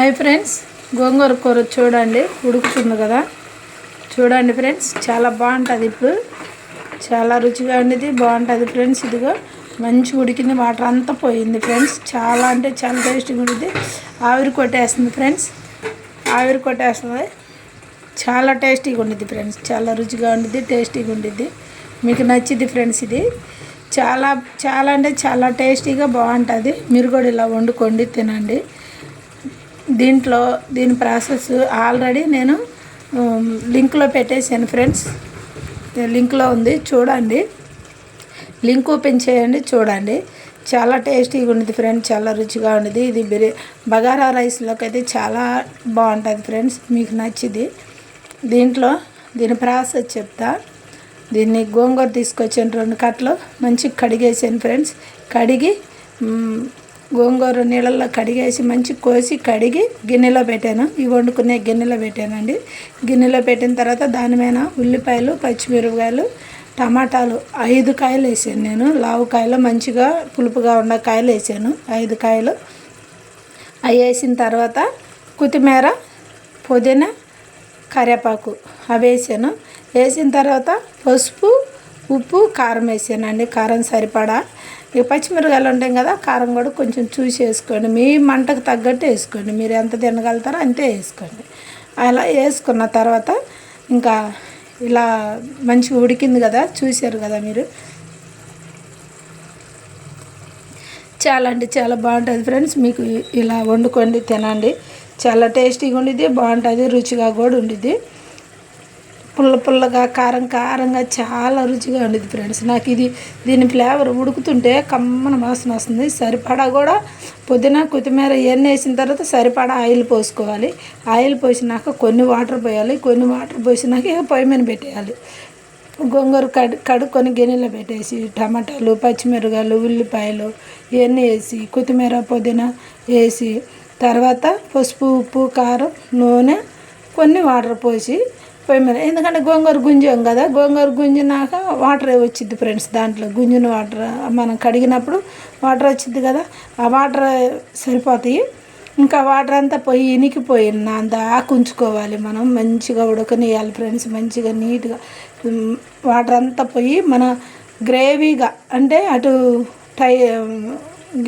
Hi friends, గోంగూర కూర చూడండి ఉడుకుతుంది కదా. చూడండి ఫ్రెండ్స్, చాలా బాగుంటుంది. ఇప్పుడు చాలా రుచిగా ఉండేది, బాగుంటుంది ఫ్రెండ్స్. ఇదిగో మంచి ఉడికింది, వాటర్ అంతా పోయింది ఫ్రెండ్స్. చాలా అంటే చాలా టేస్టీగా ఉండేది. ఆవిరి కొట్టేస్తుంది ఫ్రెండ్స్, ఆవిరి కొట్టేస్తుంది. చాలా టేస్టీగా ఉండేది ఫ్రెండ్స్, చాలా రుచిగా ఉండేది, టేస్టీగా ఉండేది. మీకు నచ్చింది ఫ్రెండ్స్. ఇది చాలా చాలా అంటే చాలా టేస్టీగా బాగుంటుంది. మీరు కూడా ఇలా వండుకోండి, తినండి. దీని ప్రాసెస్ ఆల్రెడీ నేను లింక్లో పెట్టేసాను ఫ్రెండ్స్. లింక్లో ఉంది, చూడండి. లింక్ ఓపెన్ చేయండి, చూడండి. చాలా టేస్టీగా ఉండేది ఫ్రెండ్స్, చాలా రుచిగా ఉండేది. ఇది బగారా రైస్లోకి అయితే చాలా బాగుంటుంది ఫ్రెండ్స్. మీకు నచ్చింది. దీని ప్రాసెస్ చెప్తా. దీన్ని గోంగూర తీసుకొచ్చాను 2 కట్టలు, మంచిగా కడిగేసాను ఫ్రెండ్స్. కడిగి గోంగూర నీళ్ళల్లో కడిగేసి మంచి కోసి కడిగి గిన్నెలో పెట్టాను. ఇవి వండుకునే గిన్నెలో పెట్టానండి. గిన్నెలో పెట్టిన తర్వాత దాని మీద ఉల్లిపాయలు, పచ్చిమిరపకాయలు, టమాటాలు 5 కాయలు వేసాను నేను. లావు కాయలు, మంచిగా పులుపుగా ఉన్న కాయలు వేసాను 5 కాయలు. అవి వేసిన తర్వాత కొత్తిమీర, పుదీనా, కరివేపాకు అవి వేసాను. వేసిన తర్వాత పసుపు, ఉప్పు, కారం వేసానండి. కారం సరిపడా. ఇక పచ్చిమిరకాయలు ఉంటాయి కదా, కారం కూడా కొంచెం చూసి వేసుకోండి. మీ మంటకు తగ్గట్టు వేసుకోండి. మీరు ఎంత తినగలుగుతారో అంతే వేసుకోండి. అలా వేసుకున్న తర్వాత ఇంకా ఇలా మంచిగా ఉడికింది కదా, చూశారు కదా మీరు. చాలా అంటే చాలా బాగుంటుంది ఫ్రెండ్స్. మీకు ఇలా వండుకోండి, తినండి. చాలా టేస్టీగా ఉండేది, బాగుంటుంది, రుచిగా కూడా ఉండేది. పుల్లగా కారంగా చాలా రుచిగా ఉండేది ఫ్రెండ్స్. నాకు దీని ఫ్లేవర్ ఉడుకుతుంటే కమ్మన వాసన వస్తుంది. సరిపడా కూడా పుదీనా, కొత్తిమీర ఇవన్నీ వేసిన తర్వాత సరిపడా ఆయిల్ పోసుకోవాలి. ఆయిల్ పోసినాక కొన్ని వాటర్ పోయాలి. కొన్ని వాటర్ పోసినాక ఇక పొయ్యి మీద పెట్టేయాలి. గోంగూర కడుక్కొని గిన్నెలో పెట్టేసి టమాటాలు, పచ్చిమిరకాయలు, ఉల్లిపాయలు ఇవన్నీ వేసి కొత్తిమీర, పుదీనా వేసి తర్వాత పసుపు, ఉప్పు, కారం, నూనె, కొన్ని వాటర్ పోసి పొయ్యి మీద. ఎందుకంటే గోంగూర గుంజాం కదా, గోంగూర గుంజినాక వాటర్ వచ్చింది ఫ్రెండ్స్. దాంట్లో గుంజిన వాటర్ మనం కడిగినప్పుడు వాటర్ వచ్చింది కదా, ఆ వాటర్ సరిపోతాయి. ఇంకా వాటర్ అంతా పోయి ఇనికిపోయిన దాకా ఉంచుకోవాలి. మనం మంచిగా ఉడకనియాలి ఫ్రెండ్స్. మంచిగా నీట్గా వాటర్ అంతా పోయి మన గ్రేవీగా, అంటే అటు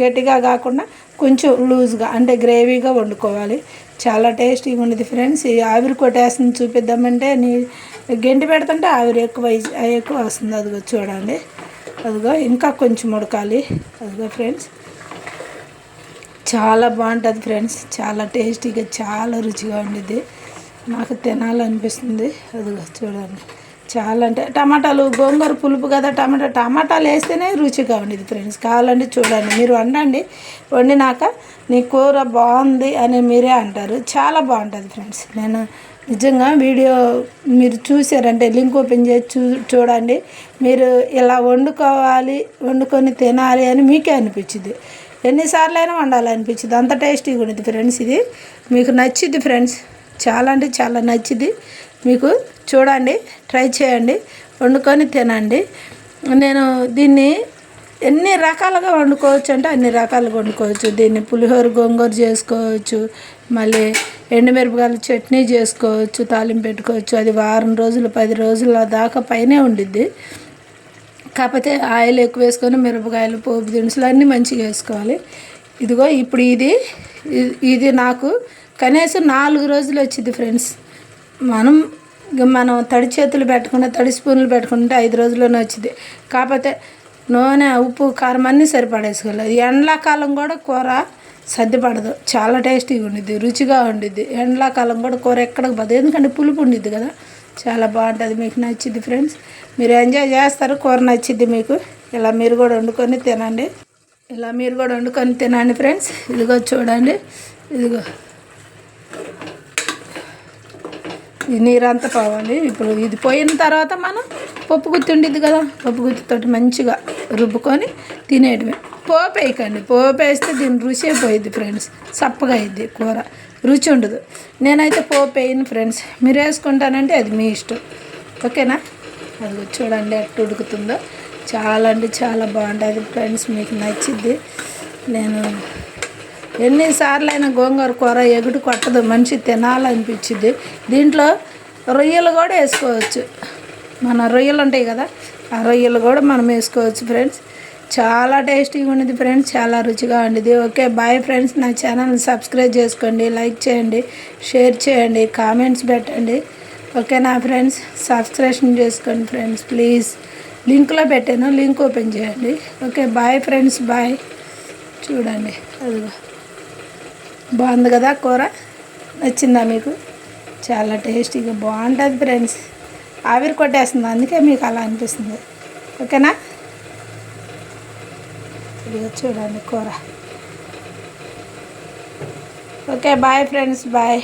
గట్టిగా కాకుండా కొంచెం లూజ్గా, అంటే గ్రేవీగా వండుకోవాలి. చాలా టేస్టీగా ఉండేది ఫ్రెండ్స్. ఈ ఆవిరి కొట్టేస్తుంది చూపిద్దామంటే గెంటి పెడుతుంటే ఆవిరి ఎక్కువ వస్తుంది. అదిగో చూడండి, అదిగో ఇంకా కొంచెం ఉడకాలి. అదిగో ఫ్రెండ్స్, చాలా బాగుంటుంది ఫ్రెండ్స్. చాలా టేస్టీగా, చాలా రుచిగా ఉండేది. నాకు తినాలనిపిస్తుంది. అదిగో చూడండి. చాలా అంటే టమాటాలు, గోంగూర పులుపు కదా, టమాటాలు వేస్తేనే రుచిగా ఉండేది ఫ్రెండ్స్. కావాలంటే చూడండి, మీరు వండండి. వండినాక నీ కూర బాగుంది అని మీరే అంటారు. చాలా బాగుంటుంది ఫ్రెండ్స్. నేను నిజంగా వీడియో మీరు చూసారంటే లింక్ ఓపెన్ చేసి చూడండి. మీరు ఇలా వండుకొని తినాలి అని మీకే అనిపించింది. ఎన్నిసార్లు అయినా వండాలనిపించింది, అంత టేస్టీగా ఉండేది ఫ్రెండ్స్. ఇది మీకు నచ్చింది ఫ్రెండ్స్, చాలా అంటే చాలా నచ్చింది మీకు. చూడండి, ట్రై చేయండి, వండుకొని తినండి. నేను దీన్ని ఎన్ని రకాలుగా వండుకోవచ్చు అంటే అన్ని రకాలుగా వండుకోవచ్చు. దీన్ని పులిహోర గోంగూర చేసుకోవచ్చు, మళ్ళీ ఎండుమిరపకాయల చట్నీ చేసుకోవచ్చు, తాలింపు పెట్టుకోవచ్చు. అది వారం రోజులు 10 రోజుల దాకా పైనే ఉండిద్ది. కాకపోతే ఆయిల్ ఎక్కువ వేసుకొని మిరపకాయలు, పోపు దినుసులు అన్నీ మంచిగా వేసుకోవాలి. ఇదిగో ఇప్పుడు ఇది నాకు కనీసం 4 రోజులు వచ్చింది ఫ్రెండ్స్. మనం తడి చేతులు పెట్టుకుంటే, తడి స్పూన్లు పెట్టుకుంటే 5 రోజుల్లోనే వచ్చింది. కాకపోతే నూనె, ఉప్పు, కారం అన్నీ సరిపడేసుకోవాలి. ఎండాకాలం కూడా కూర సర్దిపడదు, చాలా టేస్టీగా ఉండిద్ది, రుచిగా ఉండిద్ది. ఎండాకాలం కూడా కూర ఎక్కడికి పోదు, ఎందుకంటే పులుపు ఉండిద్ది కదా. చాలా బాగుంటుంది. మీకు నచ్చింది ఫ్రెండ్స్, మీరు ఎంజాయ్ చేస్తారు. కూర నచ్చిద్ది మీకు. ఇలా మీరు కూడా వండుకొని తినండి ఫ్రెండ్స్. ఇదిగో చూడండి, ఇదిగో ఈ నీరంతా పోవాలి. ఇప్పుడు ఇది పోయిన తర్వాత మనం పప్పు గుత్తి ఉండిద్ది కదా, పప్పు గుత్తితోటి మంచిగా రుబ్బుకొని తినేయడమే. పోపు వేయకండి, పోపు వేస్తే దీని రుచి అయిపోయిద్ది ఫ్రెండ్స్. చప్పగా అయింది కూర, రుచి ఉండదు. నేనైతే పోపు వేయను ఫ్రెండ్స్. మీరు వేసుకుంటానంటే అది మీ ఇష్టం, ఓకేనా. అది చూడండి ఎట్లా ఉడుకుతుందో. చాలా అంటే చాలా బాగుంటుంది ఫ్రెండ్స్. మీకు నచ్చిద్ది. నేను ఎన్నిసార్లు అయినా గోంగూర కూర ఎగుడు కొట్టదు, మనిషి తినాలనిపించింది. దీంట్లో రొయ్యలు కూడా వేసుకోవచ్చు, మన రొయ్యలు ఉంటాయి కదా, ఆ రొయ్యలు కూడా మనం వేసుకోవచ్చు ఫ్రెండ్స్. చాలా టేస్టీగా ఉండేది ఫ్రెండ్స్, చాలా రుచిగా ఉండేది. Okay bye friends. నా ఛానల్ని సబ్స్క్రైబ్ చేసుకోండి, లైక్ చేయండి, షేర్ చేయండి, కామెంట్స్ పెట్టండి. ఓకేనా ఫ్రెండ్స్, సబ్స్క్రిప్షన్ చేసుకోండి ఫ్రెండ్స్ ప్లీజ్. లింక్లో పెట్టాను, లింక్ ఓపెన్ చేయండి. Okay bye friends, bye. చూడండి అదిగో బాగుంది కదా కూర, నచ్చిందా మీకు? చాలా టేస్టీగా బాగుంటుంది ఫ్రెండ్స్. ఆవిరి కొట్టేస్తుంది, అందుకే మీకు అలా అనిపిస్తుంది. ఓకేనా, ఇదిగో చూడండి కూర. Okay bye friends, bye.